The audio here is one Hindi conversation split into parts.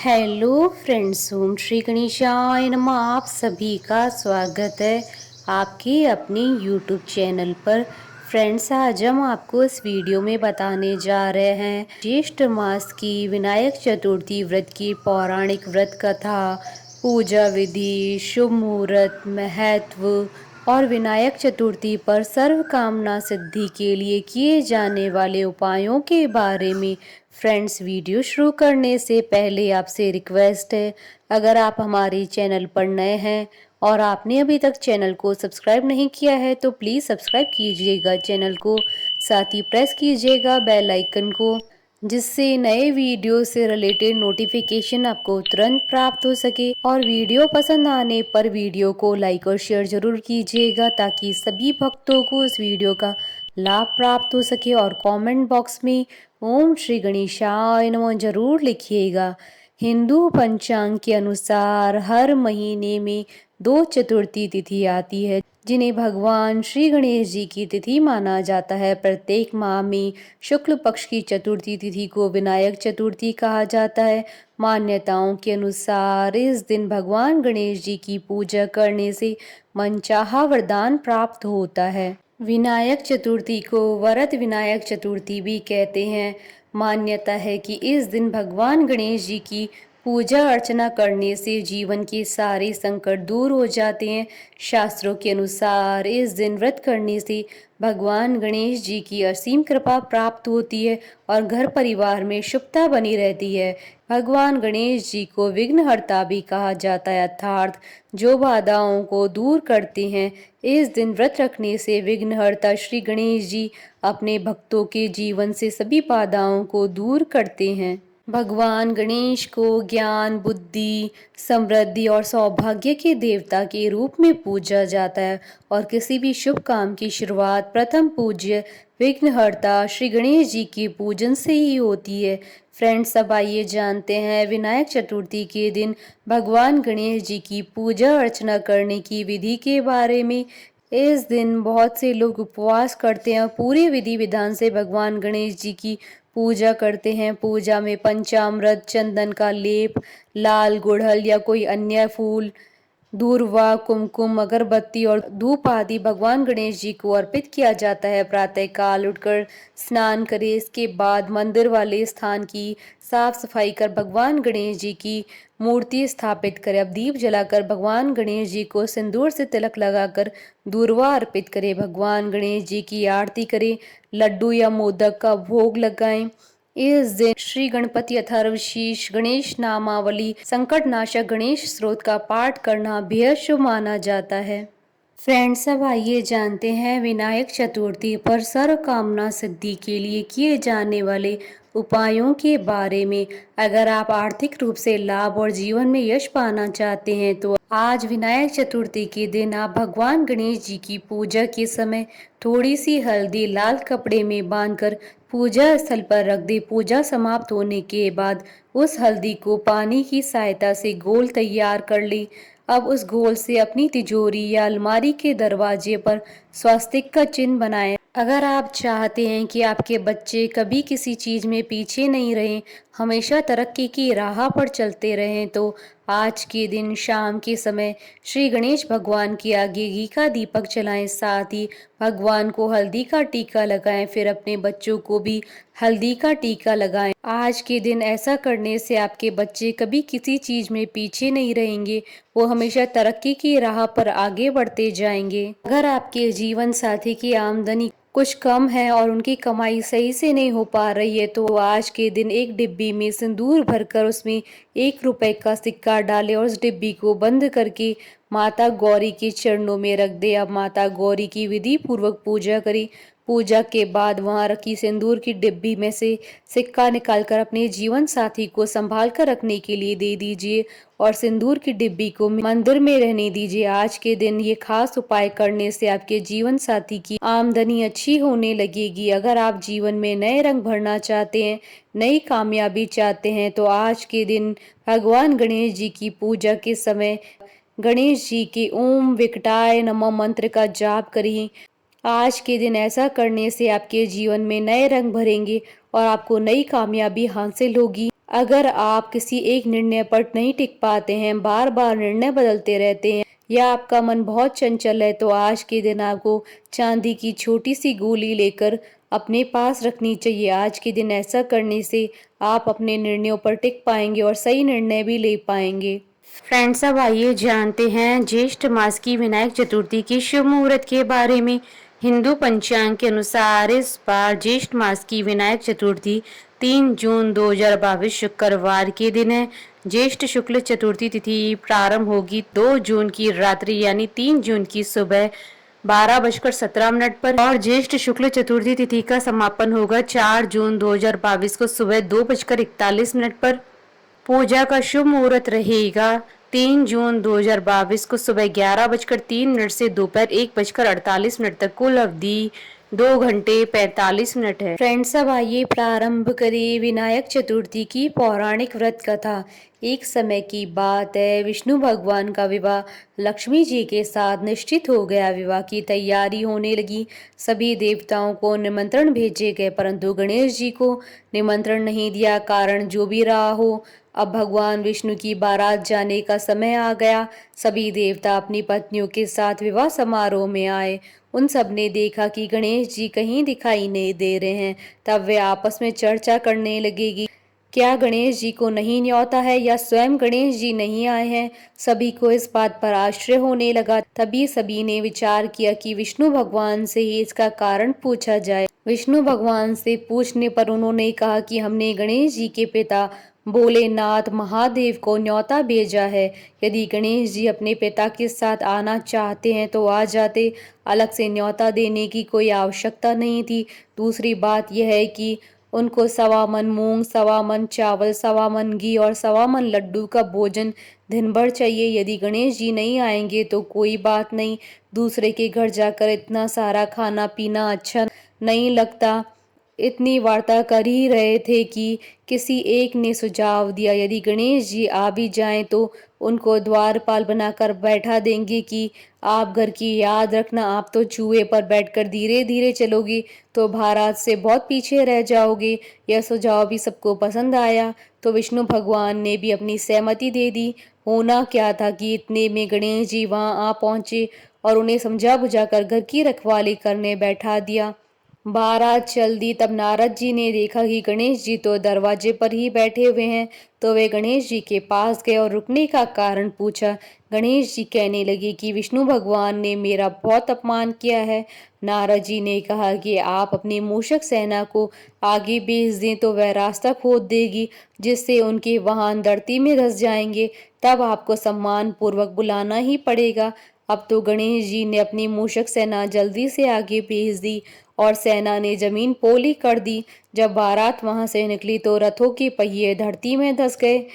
हेलो फ्रेंड्स, ओम श्री गणेशाय नमः। आप सभी का स्वागत है आपके अपने यूट्यूब चैनल पर। फ्रेंड्स, आज हम आपको इस वीडियो में बताने जा रहे हैं ज्येष्ठ मास की विनायक चतुर्थी व्रत की पौराणिक व्रत कथा, पूजा विधि, शुभ मुहूर्त, महत्व और विनायक चतुर्थी पर सर्व कामना सिद्धि के लिए किए जाने वाले उपायों के बारे में। फ्रेंड्स, वीडियो शुरू करने से पहले आपसे रिक्वेस्ट है, अगर आप हमारे चैनल पर नए हैं और आपने अभी तक चैनल को सब्सक्राइब नहीं किया है तो प्लीज़ सब्सक्राइब कीजिएगा चैनल को, साथ ही प्रेस कीजिएगा बेल आइकन को, जिससे नए वीडियो से रिलेटेड नोटिफिकेशन आपको तुरंत प्राप्त हो सके। और वीडियो पसंद आने पर वीडियो को लाइक और शेयर जरूर कीजिएगा ताकि सभी भक्तों को इस वीडियो का लाभ प्राप्त हो सके। और कमेंट बॉक्स में ओम श्री गणेशाय नमः जरूर लिखिएगा। हिंदू पंचांग के अनुसार हर महीने में 2 चतुर्थी तिथि आती है जिन्हें भगवान श्री गणेश जी की तिथि माना जाता है। प्रत्येक माह में शुक्ल पक्ष की चतुर्थी तिथि को विनायक चतुर्थी कहा जाता है। मान्यताओं के अनुसार इस दिन भगवान गणेश जी की पूजा करने से मनचाहा वरदान प्राप्त होता है। विनायक चतुर्थी को वरद विनायक चतुर्थी भी कहते हैं। मान्यता है कि इस दिन भगवान गणेश जी की पूजा अर्चना करने से जीवन के सारे संकट दूर हो जाते हैं। शास्त्रों के अनुसार इस दिन व्रत करने से भगवान गणेश जी की असीम कृपा प्राप्त होती है और घर परिवार में शुभता बनी रहती है। भगवान गणेश जी को विघ्नहर्ता भी कहा जाता है, अर्थात जो बाधाओं को दूर करते हैं। इस दिन व्रत रखने से विघ्नहर्ता श्री गणेश जी अपने भक्तों के जीवन से सभी बाधाओं को दूर करते हैं। भगवान गणेश को ज्ञान, बुद्धि, समृद्धि और सौभाग्य के देवता के रूप में पूजा जाता है और किसी भी शुभ काम की शुरुआत प्रथम पूज्य विघ्नहर्ता श्री गणेश जी के पूजन से ही होती है। फ्रेंड्स, अब आइए जानते हैं विनायक चतुर्थी के दिन भगवान गणेश जी की पूजा अर्चना करने की विधि के बारे में। इस दिन बहुत से लोग उपवास करते हैं और पूरे विधि विधान से भगवान गणेश जी की पूजा करते हैं। पूजा में पंचामृत, चंदन का लेप, लाल गुड़हल या कोई अन्य फूल, दूर्वा, कुमकुम, अगरबत्ती और धूप आदि भगवान गणेश जी को अर्पित किया जाता है। प्रातः काल उठकर स्नान करें, इसके बाद मंदिर वाले स्थान की साफ सफाई कर भगवान गणेश जी की मूर्ति स्थापित करें। अब दीप जलाकर भगवान गणेश जी को सिंदूर से तिलक लगाकर दूर्वा अर्पित करें। भगवान गणेश जी की आरती करें, लड्डू या मोदक का भोग लगाएं। इस दिन श्री गणपति अथर्वशीर्ष, गणेश नामावली, संकट नाशक गणेश स्रोत का पाठ करना बेहद शुभ माना जाता है। फ्रेंड्स, अब आइए जानते हैं विनायक चतुर्थी पर सर्व कामना सिद्धि के लिए किए जाने वाले उपायों के बारे में। अगर आप आर्थिक रूप से लाभ और जीवन में यश पाना चाहते हैं तो आज विनायक चतुर्थी के दिन आप भगवान गणेश जी की पूजा के समय थोड़ी सी हल्दी लाल कपड़े में बांधकर पूजा स्थल पर रख दे। पूजा समाप्त होने के बाद उस हल्दी को पानी की सहायता से घोल तैयार कर ले। अब उस घोल से अपनी तिजोरी या अलमारी के दरवाजे पर स्वास्तिक का चिन्ह बनाएं। अगर आप चाहते हैं कि आपके बच्चे कभी किसी चीज में पीछे नहीं रहें, हमेशा तरक्की की राह पर चलते रहें, तो आज के दिन शाम के समय श्री गणेश भगवान के आगे घी का दीपक जलाएं, साथ ही भगवान को हल्दी का टीका लगाएं, फिर अपने बच्चों को भी हल्दी का टीका लगाएं। आज के दिन ऐसा करने से आपके बच्चे कभी किसी चीज में पीछे नहीं रहेंगे, वो हमेशा तरक्की की राह पर आगे बढ़ते जाएंगे। अगर आपके जीवन साथी की आमदनी कुछ कम है और उनकी कमाई सही से नहीं हो पा रही है तो आज के दिन एक डिब्बी में सिंदूर भरकर उसमें 1 रुपए का सिक्का डालें और उस डिब्बी को बंद करके माता गौरी के चरणों में रख दे। अब माता गौरी की विधि पूर्वक पूजा करें। पूजा के बाद वहां रखी सिंदूर की डिब्बी में से सिक्का निकालकर अपने जीवन साथी को संभाल कर रखने के लिए दे दीजिए और सिंदूर की डिब्बी को मंदिर में रहने दीजिए। आज के दिन ये खास उपाय करने से आपके जीवन साथी की आमदनी अच्छी होने लगेगी। अगर आप जीवन में नए रंग भरना चाहते हैं, नई कामयाबी चाहते हैं, तो आज के दिन भगवान गणेश जी की पूजा के समय गणेश जी के ओम विकटाय नमः मंत्र का जाप करें। आज के दिन ऐसा करने से आपके जीवन में नए रंग भरेंगे और आपको नई कामयाबी हासिल होगी। अगर आप किसी एक निर्णय पर नहीं टिक पाते हैं, बार बार निर्णय बदलते रहते हैं या आपका मन बहुत चंचल है, तो आज के दिन आपको चांदी की छोटी सी गोली लेकर अपने पास रखनी चाहिए। आज के दिन ऐसा करने से आप अपने निर्णयों पर टिक पाएंगे और सही निर्णय भी ले पाएंगे। फ्रेंड्स, अब आइए जानते हैं ज्येष्ठ मास की विनायक चतुर्थी की शुभ मुहूर्त के बारे में। हिंदू पंचांग के अनुसार इस बार ज्येष्ठ मास की विनायक चतुर्थी 3 जून 2022 शुक्रवार के दिन है। ज्येष्ठ शुक्ल चतुर्थी तिथि प्रारंभ होगी 2 जून की रात्रि यानी 3 जून की सुबह 12:17 पर और ज्येष्ठ शुक्ल चतुर्थी तिथि का समापन होगा 4 जून 2022 को सुबह 2:41 पर। पूजा का शुभ मुहूर्त रहेगा 3 जून 2022 को सुबह 11:03 से दोपहर 1:48 तक। कुल अवधि 2 घंटे 45 मिनट है। फ्रेंड्स, अब आइए प्रारंभ करें विनायक चतुर्थी की पौराणिक व्रत कथा। एक समय की बात है, विष्णु भगवान का विवाह लक्ष्मी जी के साथ निश्चित हो गया। विवाह की तैयारी होने लगी। सभी देवताओं को निमंत्रण भेजे गए, परंतु गणेश जी को निमंत्रण नहीं दिया। कारण जो भी रहा हो, अब भगवान विष्णु की बारात जाने का समय आ गया। सभी देवता अपनी पत्नियों के साथ विवाह समारोह में आए। उन सब ने देखा कि गणेश जी कहीं दिखाई नहीं दे रहे हैं। तब वे आपस में चर्चा करने लगेगी, क्या गणेश जी को नहीं न्योता है या स्वयं गणेश जी नहीं आए हैं। सभी को इस बात पर आश्चर्य होने लगा। तभी सभी ने विचार किया कि विष्णु भगवान से ही इसका कारण पूछा जाए। विष्णु भगवान से पूछने पर उन्होंने कहा कि हमने गणेश जी के पिता भोलेनाथ महादेव को न्योता भेजा है। यदि गणेश जी अपने पिता के साथ आना चाहते हैं तो आ जाते, अलग से न्योता देने की कोई आवश्यकता नहीं थी। दूसरी बात यह है कि उनको 1.25 मन मूंग, 1.25 मन चावल, 1.25 मन घी और 1.25 मन लड्डू का भोजन दिन भर चाहिए। यदि गणेश जी नहीं आएंगे तो कोई बात नहीं, दूसरे के घर जाकर इतना सारा खाना पीना अच्छा नहीं लगता। इतनी वार्ता कर ही रहे थे कि किसी एक ने सुझाव दिया, यदि गणेश जी आ भी जाएं तो उनको द्वारपाल बनाकर बैठा देंगे कि आप घर की याद रखना, आप तो चूहे पर बैठकर धीरे धीरे चलोगे तो बारात से बहुत पीछे रह जाओगे। यह सुझाव भी सबको पसंद आया, तो विष्णु भगवान ने भी अपनी सहमति दे दी। होना क्या था कि इतने में गणेश जी वहां आ पहुंचे और उन्हें समझा बुझाकर घर की रखवाली करने बैठा दिया। बारात चल दी। तब नारद जी ने देखा कि गणेश जी तो दरवाजे पर ही बैठे हुए हैं, तो वे गणेश जी के पास गए और रुकने का कारण पूछा। गणेश जी कहने लगे कि विष्णु भगवान ने मेरा बहुत अपमान किया है। नारद जी ने कहा कि आप अपनी मूषक सेना को आगे भेज दें तो वह रास्ता खोद देगी, जिससे उनके वाहन धरती में धंस जाएंगे। तब आपको सम्मान पूर्वक बुलाना ही पड़ेगा। अब तो गणेश जी ने अपनी मूषक सेना जल्दी से आगे भेज दी और सेना ने जमीन पोली कर दी। जब बारात वहां से निकली तो रथों के पहिए धरती में धंस गए।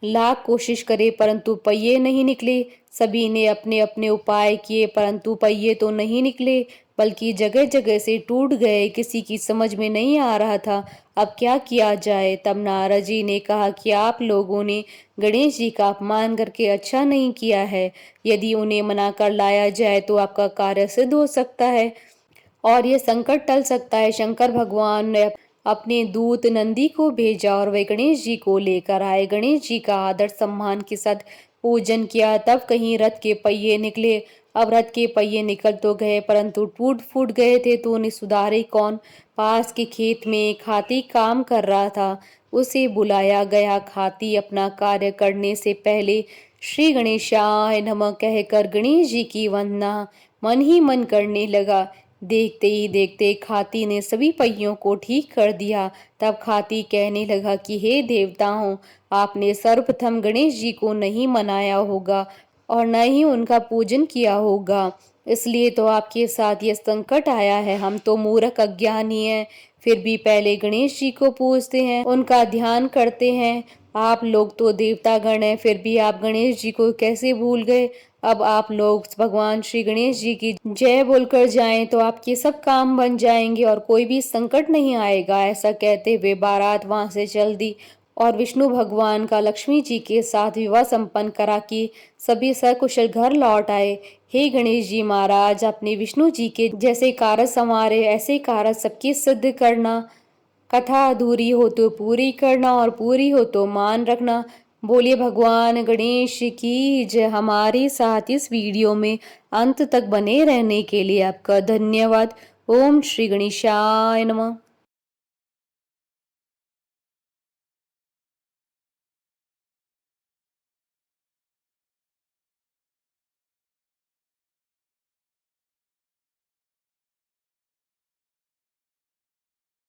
लाख कोशिश करे परंतु पहिए नहीं निकले। सभी ने अपने अपने उपाय किए परंतु पहिए तो नहीं निकले, बल्कि जगह जगह से टूट गए। किसी की समझ में नहीं आ रहा था अब क्या किया जाए। तब नारद जी ने कहा कि आप लोगों ने गणेश जी का अपमान करके अच्छा नहीं किया है। यदि उन्हें मना कर लाया जाए तो आपका कार्य सिद्ध हो सकता है और ये संकट टल सकता है। शंकर भगवान ने अपने दूत नंदी को भेजा और वे गणेश जी को लेकर आए। गणेश जी का आदर सम्मान के साथ पूजन किया। तब कहीं रथ के पहिए निकले। अब रथ के पहिए निकल तो गए परंतु टूट फूट गए थे, तो उन्हें सुधारे कौन। पास के खेत में एक हाथी काम कर रहा था, उसे बुलाया गया। हाथी अपना कार्य करने से पहले श्री गणेशाय नमः कहकर गणेश जी की वंदना मन ही मन करने लगा। देखते ही देखते खाती ने सभी पहियों को ठीक कर दिया। तब खाती कहने लगा कि हे देवताओं, आपने सर्वप्रथम गणेश जी को नहीं मनाया होगा और न ही उनका पूजन किया होगा, इसलिए तो आपके साथ ये संकट आया है। हम तो मूर्ख अज्ञानी हैं, फिर भी पहले गणेश जी को पूजते हैं, उनका ध्यान करते हैं। आप लोग तो देवतागण हैं, फिर भी आप गणेश जी को कैसे भूल गए। अब आप लोग भगवान श्री गणेश जी की जय बोलकर जाएं तो आपके सब काम बन जाएंगे और कोई भी संकट नहीं आएगा। ऐसा कहते हुए बारात वहां से चल दी और विष्णु भगवान का लक्ष्मी जी के साथ विवाह संपन्न करा कि सभी सकुशल घर लौट आए। हे गणेश जी महाराज, अपने विष्णु जी के जैसे कार्य संवारे, ऐसे कार्य सबके सिद्ध करना। कथा अधूरी हो तो पूरी करना और पूरी हो तो मान रखना। बोलिए भगवान गणेश की जय। हमारे साथ इस वीडियो में अंत तक बने रहने के लिए आपका धन्यवाद। ओम श्री गणेशाय नमः।